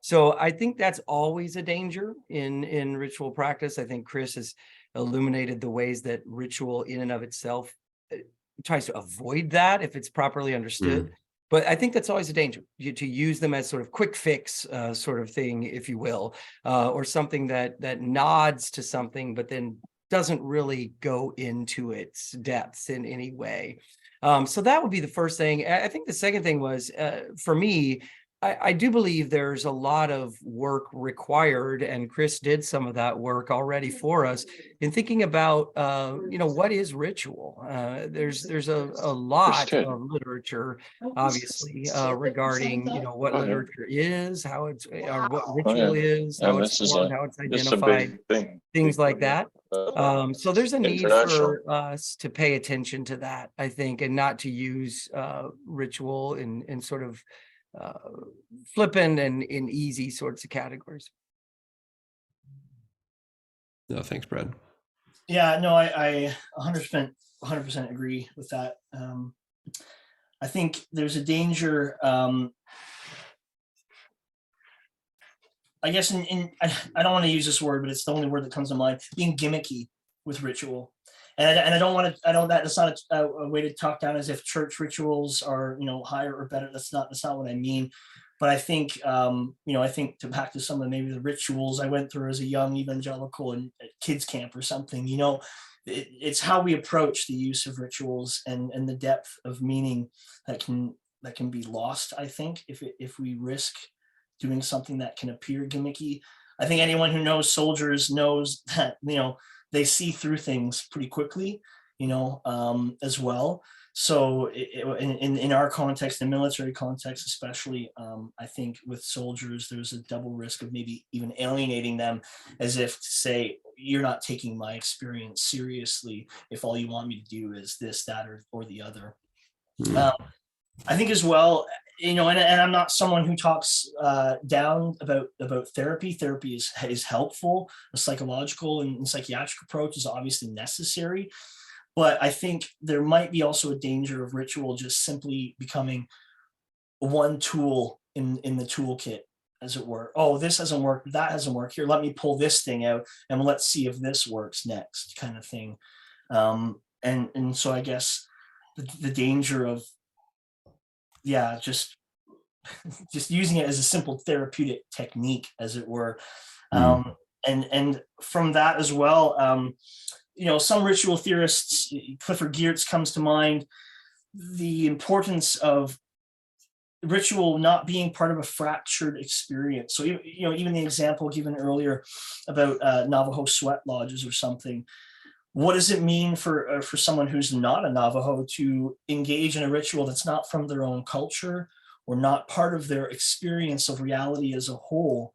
So I think that's always a danger in ritual practice. I think Chris has illuminated the ways that ritual in and of itself tries to avoid that if it's properly understood. But I think that's always a danger, to use them as sort of quick fix sort of thing, if you will, or something that nods to something, but then doesn't really go into its depths in any way. So that would be the first thing. I think the second thing was, for me, I do believe there's a lot of work required, and Chris did some of that work already for us in thinking about, what is ritual? There's a lot of literature, obviously, regarding, what literature is, how it's, or what ritual is, how it's formed, how it's identified, things like that. So there's a need for us to pay attention to that, I think, and not to use ritual in sort of flippant and in easy sorts of categories. No, thanks, Brad. Yeah, no, I 100% agree with that. I think there's a danger, I guess, I don't want to use this word, but it's the only word that comes to mind, being gimmicky with ritual. And I don't want to, that's not a way to talk down as if church rituals are, higher or better. That's not what I mean. But I think, I think to back to some of maybe the rituals I went through as a young evangelical in kids camp or something, it's how we approach the use of rituals and the depth of meaning that can be lost, I think, if we risk doing something that can appear gimmicky. I think anyone who knows soldiers knows that, they see through things pretty quickly, as well. So in our context, the military context especially, I think with soldiers, there's a double risk of maybe even alienating them, as if to say, you're not taking my experience seriously if all you want me to do is this, that, or the other. I think as well, and I'm not someone who talks down about therapy. Therapy is helpful. A psychological and psychiatric approach is obviously necessary. But I think there might be also a danger of ritual just simply becoming one tool in the toolkit, as it were. Oh, this hasn't worked, that hasn't worked. Here, let me pull this thing out and let's see if this works next, kind of thing. And so I guess the danger of, just using it as a simple therapeutic technique, as it were. And from that as well, some ritual theorists, Clifford Geertz comes to mind, the importance of ritual not being part of a fractured experience. So, even the example given earlier about Navajo sweat lodges or something, what does it mean for someone who's not a Navajo to engage in a ritual that's not from their own culture or not part of their experience of reality as a whole?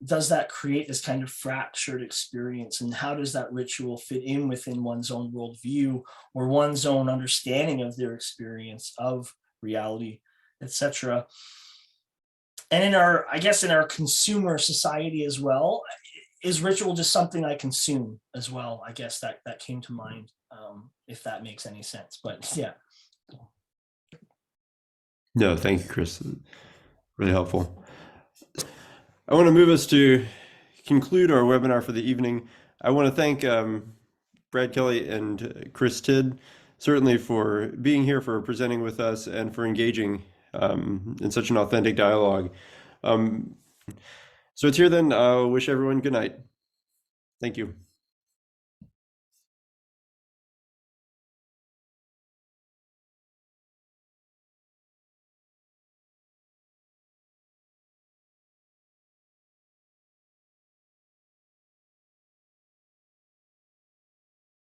Does that create this kind of fractured experience? And how does that ritual fit in within one's own worldview or one's own understanding of their experience of reality, etc. And in our, I guess, in our consumer society as well, is ritual just something I consume as well? I guess that came to mind, if that makes any sense. But yeah. No, thank you, Chris. Really helpful. I want to move us to conclude our webinar for the evening. I want to thank Brad Kelle and Chris Tidd, certainly for being here, for presenting with us, and for engaging in such an authentic dialogue. So it's here then. I'll wish everyone good night. Thank you.